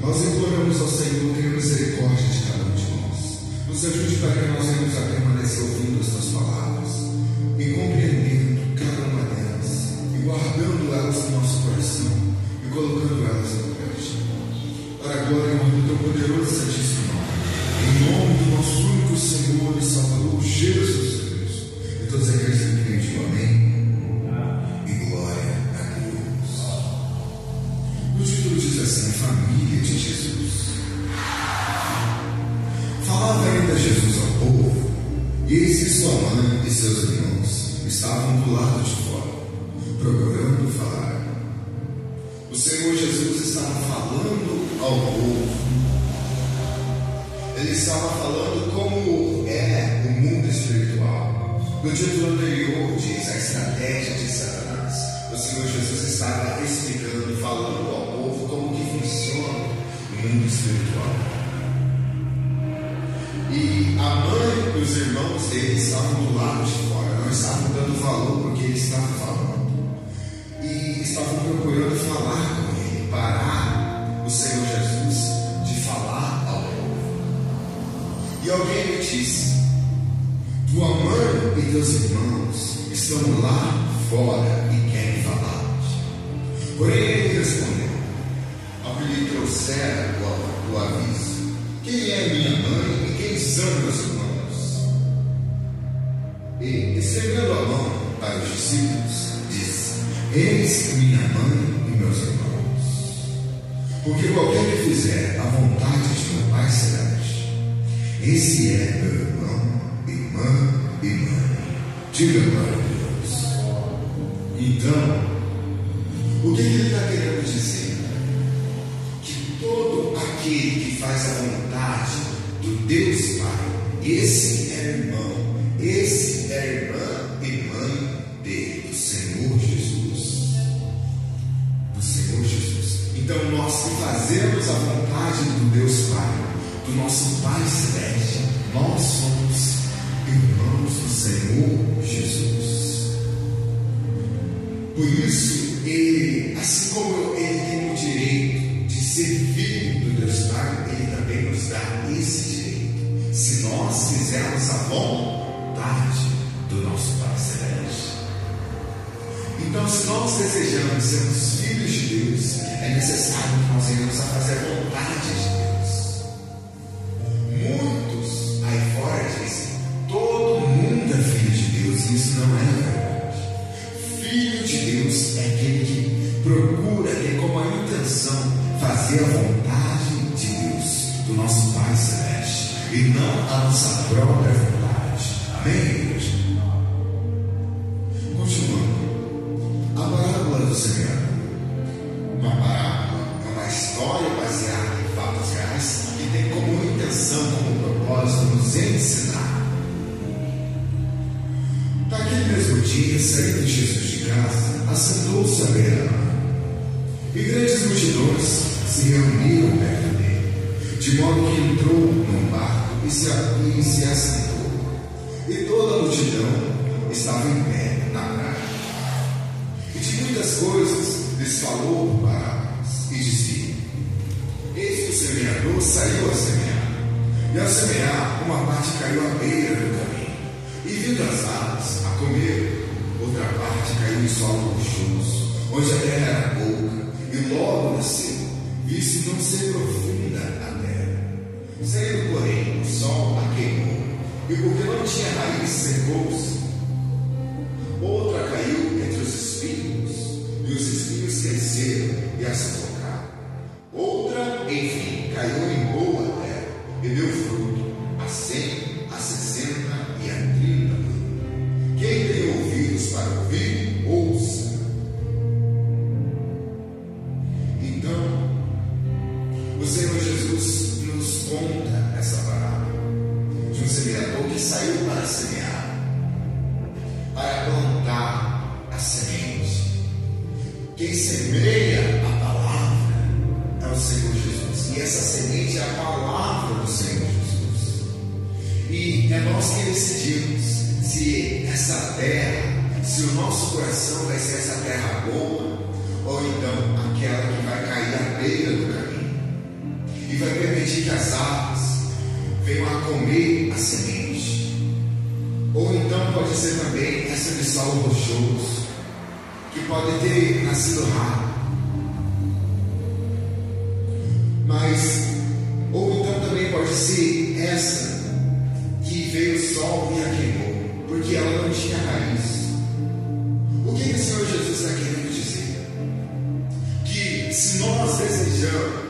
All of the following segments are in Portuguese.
Nós imploramos ao Senhor, tenha misericórdia de cada um de nós. Nos ajude para que nós venhamos a permanecer ouvindo as tuas palavras e compreendendo cada uma delas e guardando elas no nosso coração e colocando elas em prática. Para a glória e honra do teu poderoso e santíssimo nome. Em nome do nosso único Senhor e Salvador, Jesus Cristo. E todos aqueles que creem, digam amém. E glória a Deus. O título diz assim: Família de Jesus. Falava ainda Jesus ao povo, e eis que sua mãe e seus irmãos estavam do lado de fora, procurando falar. O Senhor Jesus estava falando ao povo. Ele estava falando como é o mundo espiritual. No título anterior diz a estratégia de Satanás. O Senhor Jesus estava explicando, falando ao povo como que funciona o mundo espiritual. E a mãe e os irmãos dele estavam do lado de fora, não estavam dando valor para o que ele estava falando. E estavam procurando falar com ele, parar o Senhor Jesus de falar ao povo. E alguém lhe disse: tua mãe e teus irmãos estão lá fora e querem falar-te. Porém ele respondeu, ao que lhe trouxeram o aviso: quem é minha mãe e quem são meus irmãos? E, estendendo a mão para os discípulos, disse: eis minha mãe e meus irmãos. Porque qualquer que fizer a vontade de meu Pai celeste, esse é meu irmão, irmã e mãe. Diga glória a Deus. Então, o que ele está querendo dizer? Que todo aquele que faz a vontade do Deus Pai, esse é irmão, esse é irmã e mãe dele, do Senhor Jesus. Do Senhor Jesus. Então nós que fazemos a vontade do Deus Pai, do nosso Pai Celeste, nós somos irmãos do Senhor Jesus. Por isso, ele, assim como ele tem o direito de ser filho do Deus Pai, ele também nos dá esse direito, se nós fizermos a vontade do nosso Pai Celeste. Então, se nós desejamos sermos filhos de Deus, é necessário que nós venhamos a fazer a vontade de Deus. Muitos aí fora dizem: todo mundo é filho de Deus, e isso não é verdade. Filho de Deus é aquele que procura ter como a intenção fazer a vontade de Deus, do nosso Pai Celeste, e não a nossa própria vontade. Amém, igreja? Continuando, a parábola do semeador. Uma parábola é uma história baseada em fatos reais que tem como intenção, como propósito, nos ensinar. Naquele mesmo dia, saindo Jesus de casa, assentou-se à beira-mar, e grandes multidões se reuniram perto dele, de modo que entrou num barco e se assentou. E toda a multidão estava em pé na praia. E de muitas coisas lhes falou por parábolas, e dizia: eis que o semeador saiu a semear, e ao semear, uma parte caiu à beira do caminho, e vindo as aves a comer, outra parte caiu em solo rochoso, onde a terra era pouca, e logo nasceu, visto não ser profunda a terra. Saindo, porém, o sol a queimou, e porque não tinha raiz, secou-se. Outra caiu entre os espinhos, e os espinhos cresceram e a sufocaram. Outra, enfim, caiu em boa terra, e deu fruto, a 100, a 60 e a 30. Quem tem ouvidos para ouvir, ouça. Então, o Senhor Jesus nos conta essa parábola de um semeador que saiu para semear, para plantar a semente. Quem semeia a palavra é o Senhor Jesus, e essa semente é a palavra do Senhor Jesus. E é nós que decidimos se essa terra, se o nosso coração vai ser essa terra boa, ou então aquela que vai cair à beira do caminho. permitir que as aves venham a comer a semente. Ou então pode ser também essa de solo rochoso, que pode ter nascido rápido. Ou então também pode ser essa que veio o sol e a queimou, porque ela não tinha raiz. O que o Senhor Jesus está querendo dizer? Que se nós desejamos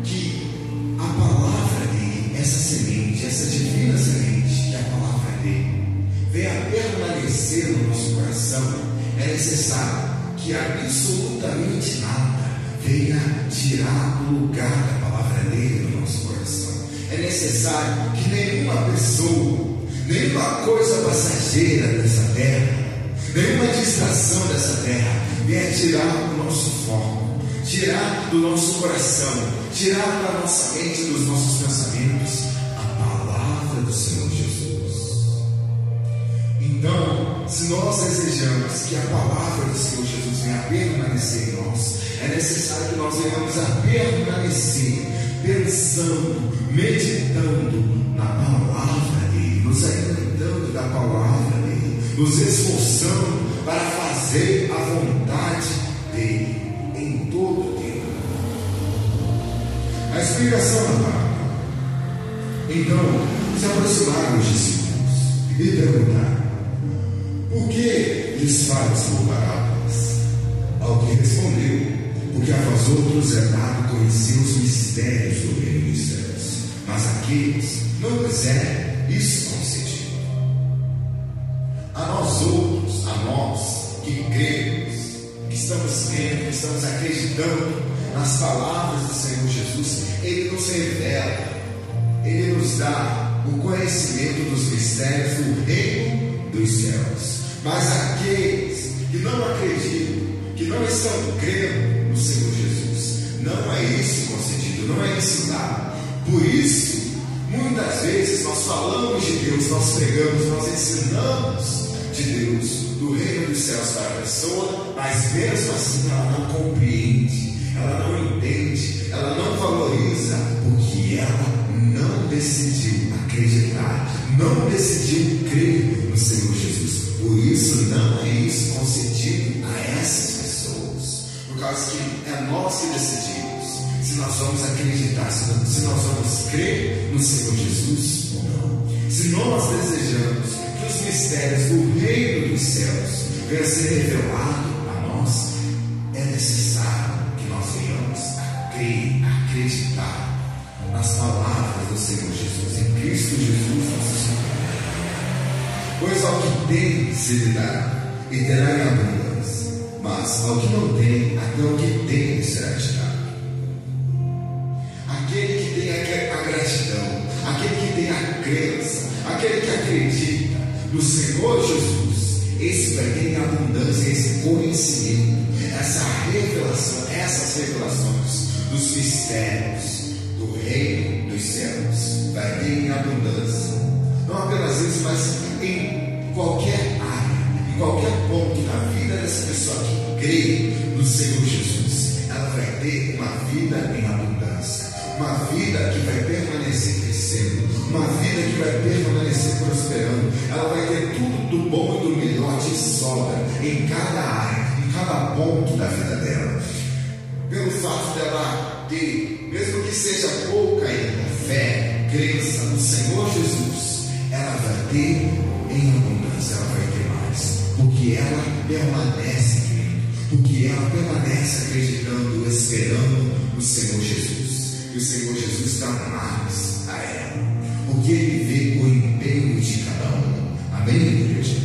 que a palavra dele, essa semente, essa divina semente, que é a palavra dele, venha permanecer no nosso coração, é necessário que absolutamente nada venha tirar o lugar da palavra dele no nosso coração. É necessário que nenhuma pessoa, nenhuma coisa passageira dessa terra, nenhuma distração dessa terra venha tirar do nosso foco, tirar do nosso coração, tirar da nossa mente, dos nossos pensamentos, a palavra do Senhor Jesus. Então, se nós desejamos que a palavra do Senhor Jesus venha a permanecer em nós, é necessário que nós venhamos a permanecer pensando, meditando na palavra dele, nos alimentando da palavra dele, nos esforçando para fazer a vontade dele em todo o tempo. A explicação é clara. Então, se aproximaram os discípulos e perguntaram: por que lhes falas por parábolas? Ao que respondeu: porque a vós outros é dado conhecer os mistérios do reino dos céus, mas aqueles não lhes é isso concedido. A nós outros, a nós que cremos, que estamos crendo, que estamos acreditando nas palavras do Senhor Jesus, Ele nos revela, Ele nos dá o conhecimento dos mistérios do reino dos céus. Mas aqueles que não acreditam, que não estão crendo no Senhor Jesus, não é isso concedido, não é isso dado. Por isso, muitas vezes nós falamos de Deus, nós pregamos, nós ensinamos de Deus, do reino dos céus para a pessoa, mas mesmo assim ela não compreende, ela não entende, ela não valoriza, porque ela não decidiu acreditar, não decidiu crer no Senhor Jesus. Por isso não é isso concedido a essas pessoas, por causa que é nós que decidimos se nós vamos acreditar, se nós vamos crer no Senhor Jesus ou não. Se nós desejamos que os mistérios do reino dos céus venham a ser revelados a nós, é necessário que nós venhamos a crer, a acreditar nas palavras do Senhor Jesus, em Cristo Jesus nosso Senhor. Pois ao que tem se lhe dará, e terá em abundância, mas ao que não tem, até o que tem será tirado. Aquele que tem a gratidão, aquele que tem a crença, aquele que acredita no Senhor Jesus, esse vai ter em abundância esse conhecimento, essa revelação, essas revelações dos mistérios do reino dos céus, vai ter em abundância. Não apenas isso, mas em qualquer área, em qualquer ponto da vida dessa pessoa que crê no Senhor Jesus, ela vai ter uma vida em abundância, uma vida que vai permanecer crescendo, uma vida que vai permanecer prosperando. Ela vai ter tudo do bom e do melhor de sobra em cada área, em cada ponto da vida dela. Pelo fato dela ter, mesmo que seja pouca ainda, fé, crença no Senhor Jesus, ela vai ter em abundância, ela vai ter mais, porque ela permanece crendo, porque ela permanece acreditando, esperando no Senhor Jesus, e o Senhor Jesus dá mais a ela, porque Ele vê o empenho de cada um. Amém, igreja?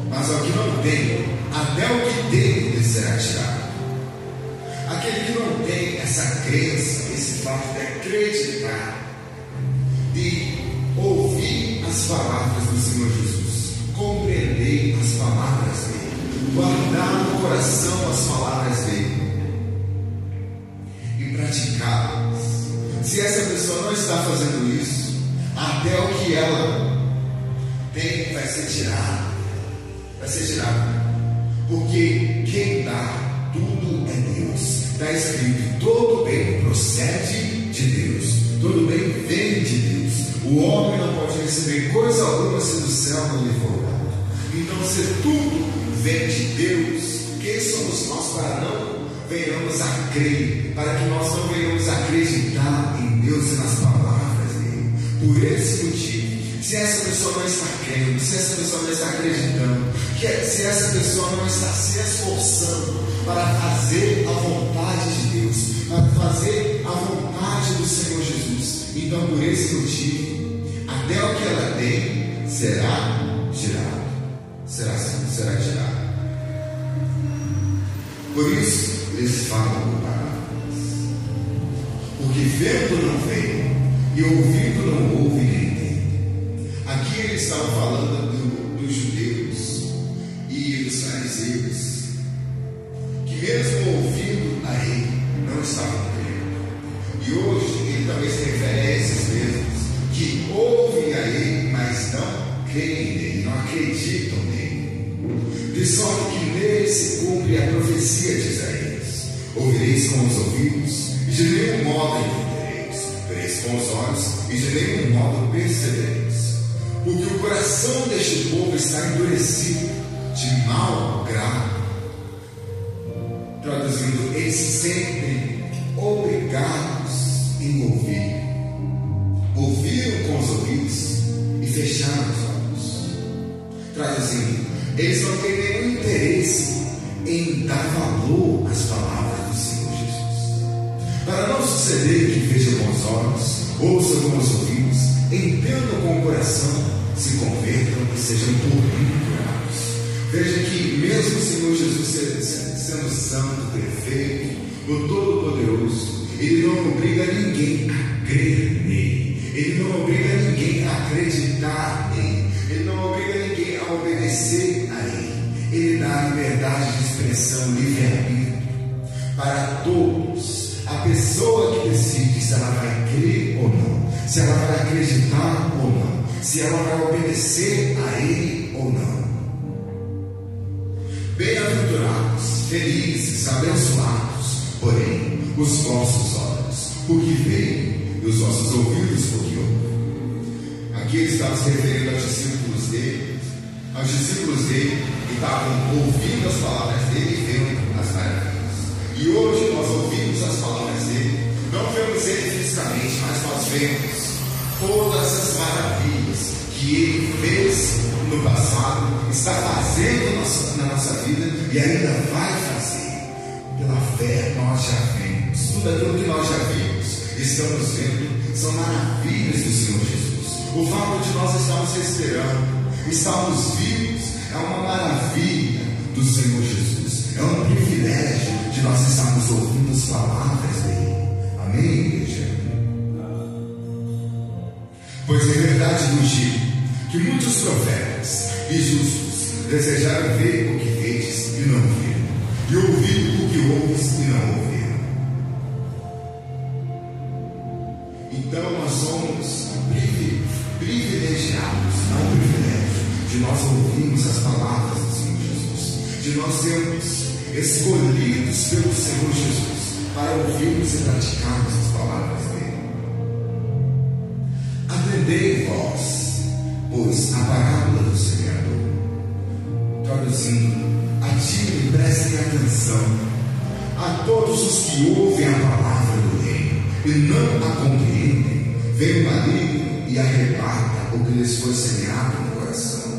Mas ao que não tem, até o que tem lhe será tirado. Aquele que não tem essa crença, esse fato de acreditar, de ouvir as palavras do Senhor Jesus, compreender as palavras dele, guardar no coração as palavras dele e praticá-las. Se essa pessoa não está fazendo isso, até o que ela tem vai ser tirado, porque quem dá tudo de Deus. Está escrito: todo bem procede de Deus, todo bem vem de Deus. O homem não pode receber coisa alguma se do céu não lhe for dado. Então, se tudo vem de Deus, quem somos nós para não venhamos a crer, para que nós não venhamos a acreditar em Deus e nas palavras dele? Por esse motivo, se essa pessoa não está crendo, se essa pessoa não está acreditando, se essa pessoa não está se esforçando para fazer a vontade de Deus, para fazer a vontade do Senhor Jesus, então por esse motivo, até o que ela tem será tirado. Será tirado. Por isso, eles falam por parábolas. Porque vendo não veem, e ouvindo não ouvem nem entendem. Aqui eles estavam falando dos judeus e dos fariseus, que mesmo ouvindo a ele, não estavam crendo. E hoje ele também se refere a esses mesmos, que ouvem a ele, mas não creem nele, não acreditam nele. De sorte que nele se cumpre a profecia de Isaías: ouvireis com os ouvidos, e de nenhum modo entendereis; vereis com os olhos, e de nenhum modo percebereis. Porque o coração deste povo está endurecido, de mau grado. Traduzindo, eles se sentem obrigados em ouvir. Ouviram com os ouvidos e fecharam os olhos. Traduzindo, eles não têm nenhum interesse em dar valor às palavras do Senhor Jesus. Para não suceder que vejam com os olhos, ouçam com os ouvidos, entendam com o coração, se convertam e sejam por mim curados. Veja que mesmo o Senhor Jesus sendo santo, perfeito, o Todo-Poderoso, Ele não obriga ninguém a crer nele. Ele não obriga ninguém a acreditar nele. Ele não obriga ninguém a obedecer a ele. Ele dá liberdade de expressão, livre-arbítrio para todos. A pessoa que decide se ela vai crer ou não, se ela vai acreditar ou não, se ela vai obedecer a ele ou não. Bem-aventurados, felizes, abençoados, porém, os vossos olhos, porque veem, e os vossos ouvidos, porque ouvem. Aqui ele estava se referindo aos discípulos dele, que estavam ouvindo as palavras dele e vendo as maravilhas. E hoje nós ouvimos as palavras dele, não vemos ele fisicamente, mas nós vemos todas as maravilhas que ele fez no passado, está fazendo na nossa vida e ainda vai fazer. Pela fé nós já vemos, tudo aquilo que nós já vimos, estamos vendo, são maravilhas do Senhor Jesus. O fato de nós estarmos esperando, estarmos vivos, é uma maravilha do Senhor Jesus. É um privilégio de nós estarmos ouvindo as palavras dele. Amém, igreja? Pois em verdade vos digo que muitos profetas e justos desejaram ver o que vedes e não viram, e ouvir o que ouves e não ouviram. Então nós somos privilegiados, não privilégio, de nós ouvirmos as palavras do Senhor Jesus, de nós sermos escolhidos pelo Senhor Jesus para ouvirmos e praticarmos as palavras dele. Atendei vós, pois, a parábola do semeador. Traduzindo, ativem e prestem atenção a todos os que ouvem a palavra do reino e não a compreendem. Vem o maligno e arrebata o que lhes foi semeado no coração.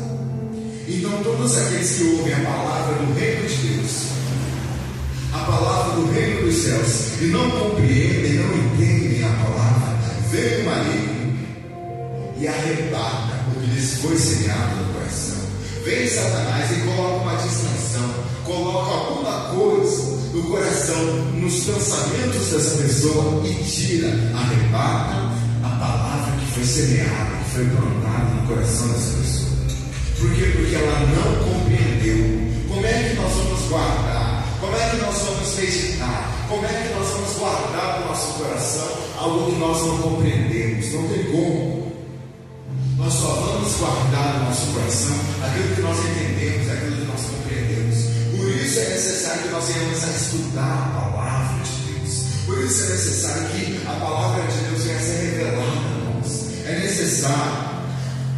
Então todos aqueles que ouvem a palavra do reino de Deus, a palavra do reino dos céus, e não compreendem, não entendem a palavra, vem o maligno e arrebata o que lhes foi semeado no coração. Vem Satanás e coloca uma distração, coloca alguma coisa no coração, nos pensamentos dessa pessoa e tira, arrebata a palavra que foi semeada, que foi plantada no coração dessa pessoa. Por quê? Porque ela não compreendeu. Como é que nós vamos guardar? Como é que nós vamos meditar? Como é que nós vamos guardar no nosso coração algo que nós não compreendemos? Não tem como. Nós só vamos guardar no nosso coração aquilo que nós entendemos, aquilo que nós compreendemos. Por isso é necessário necessário que nós venhamos a estudar a palavra de Deus. Por isso é necessário que a palavra de Deus venha a ser revelada a nós. É necessário,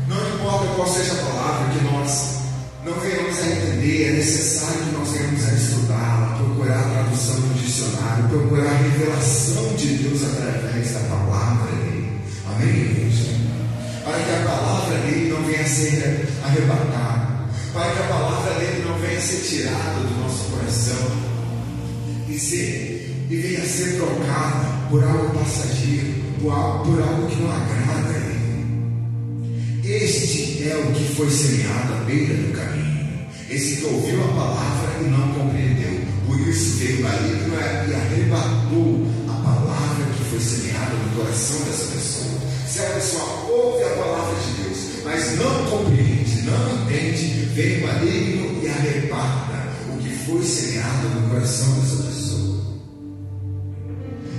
não importa qual seja a palavra que nós não venhamos a entender, é necessário que nós venhamos a estudá-la, procurar a tradução do dicionário, procurar a revelação de Deus através da palavra dele. Amém, igreja? Para que a palavra dele não venha a ser arrebatada, para que a palavra dele não venha a ser tirada do nosso coração e venha a ser trocada por algo passageiro, por algo que não agrada a ele. Este é o que foi semeado à beira do caminho, esse que ouviu a palavra e não compreendeu, por isso veio o maligno e arrebatou a palavra que foi semeada no coração dessa pessoa. Se a pessoa ouve a palavra de Deus, mas não compreende, não entende, vem o maligno e arrebata o que foi semeado no coração dessa pessoa.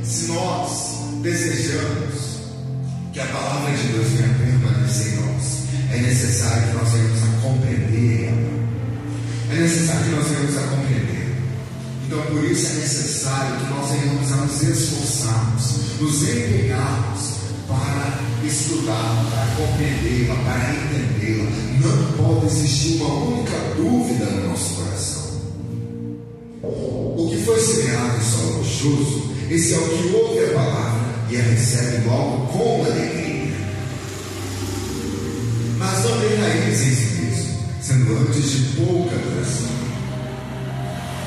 Se nós desejamos que a palavra de Deus venha permanecer em nós, é necessário que nós venhamos a compreender ela. É necessário que nós venhamos a compreender. Então, por isso é necessário que nós venhamos a nos esforçarmos, nos empenharmos para estudá-la, para compreendê-la, para entendê-la. Não pode existir uma única dúvida no nosso coração. O que foi semeado em solo rochoso, esse é o que ouve a palavra e a recebe logo com alegria. Mas não tem raiz em si mesmo, sendo antes de pouca duração.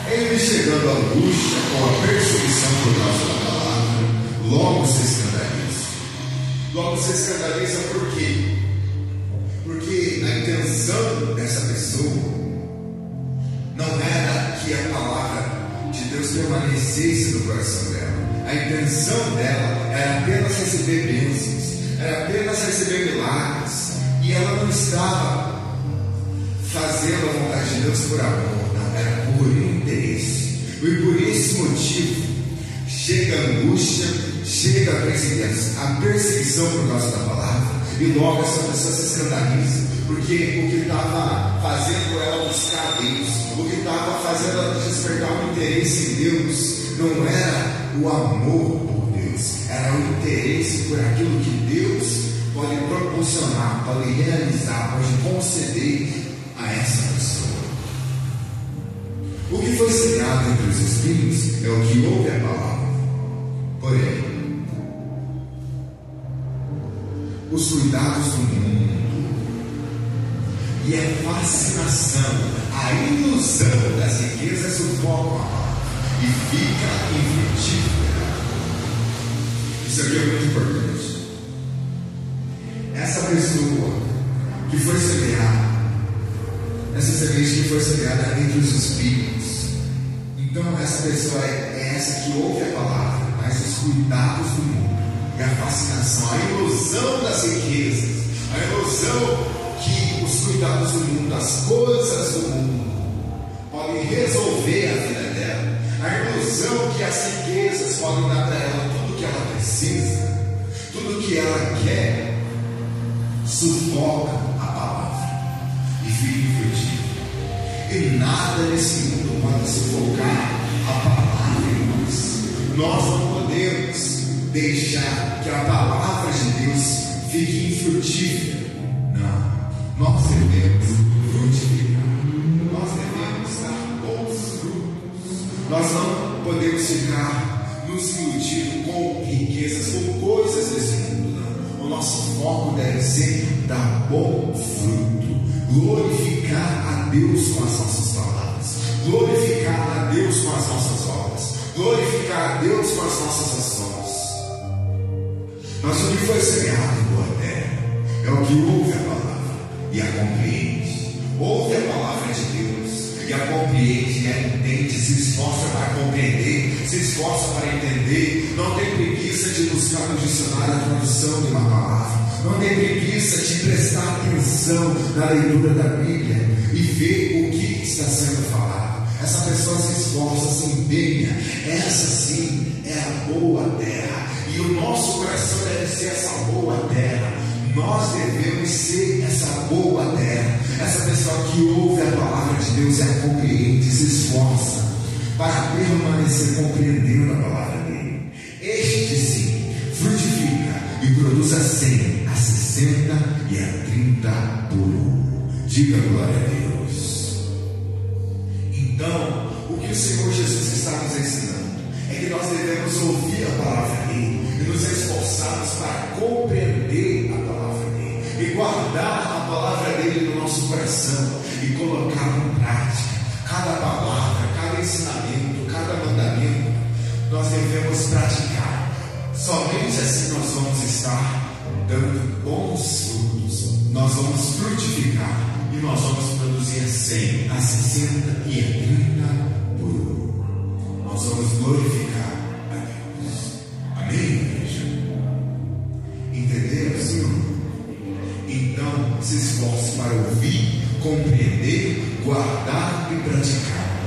Ele chegando à angústia ou à perseguição por causa da palavra, logo se escandaliza. Logo se escandaliza por quê? Porque a intenção dessa pessoa não era que a palavra de Deus permanecesse no coração dela. A intenção dela era apenas receber bênçãos, era apenas receber milagres, e ela não estava fazendo a vontade de Deus por amor, não, era por interesse. E por esse motivo chega a angústia, chega a perseguição por causa da palavra, e logo essa pessoa se escandaliza, porque o que estava fazendo ela buscar Deus, o que estava fazendo ela despertar um interesse em Deus, não era o amor por Deus, era o interesse por aquilo que Deus pode proporcionar, pode realizar, pode conceder a essa pessoa. O que foi semeado entre os espinhos é o que ouve a palavra. Porém, os cuidados do mundo e a fascinação, a ilusão das riquezas sufocam a palavra e fica infrutífera. Isso aqui é muito importante. Essa pessoa que foi semeada, essa semente que foi semeada entre os espinhos, então essa pessoa é essa que ouve a palavra, mas os cuidados do mundo e a fascinação, a ilusão das riquezas, a ilusão que os cuidados do mundo, as coisas do mundo podem resolver a vida dela, a ilusão que as riquezas podem dar para ela tudo que ela precisa, tudo que ela quer, sufoca a palavra e fica infrutífero. E nada nesse mundo pode sufocar a palavra em nós. Nós não podemos deixar que a palavra de Deus fique infrutífera. Não, nós devemos frutificar, nós devemos dar bons frutos. Nós não podemos ficar nos iludindo com riquezas, com coisas desse mundo, não. O nosso foco deve ser dar bom fruto, glorificar a Deus com as nossas palavras, glorificar a Deus com as nossas obras, glorificar a Deus com as nossas ações. Mas o que foi semeado em boa terra é o que ouve a palavra e a compreende. Ouve a palavra de Deus e a compreende, e a entende, se esforça para compreender, se esforça para entender. Não tem preguiça de buscar no dicionário a tradução de uma palavra, não tem preguiça de prestar atenção na leitura da Bíblia e ver o que está sendo falado. Essa pessoa se esforça, se empenha. Essa sim é a boa terra, e o nosso coração deve ser essa boa terra. Nós devemos ser essa boa terra, essa pessoa que ouve a palavra de Deus e a compreende, se esforça permanecer compreendendo a palavra dele. Este sim frutifica e produz a 100, a 60 e a 30 por 1. Diga glória a Deus. Então, o que o Senhor Jesus está nos ensinando é que nós devemos ouvir a palavra dele e nos esforçarmos para compreender a palavra dele e guardar a palavra dele no nosso coração e colocar em prática cada palavra, cada ensinamento, cada mandamento. Nós devemos praticar. Somente assim nós vamos estar dando bons frutos, nós vamos frutificar e nós vamos produzir a 100, a 60 e a 30 por 1. Nós vamos glorificar a Deus. Amém, igreja? Entenderam, Senhor? Então, se esforce para ouvir, compreender, guardar e praticar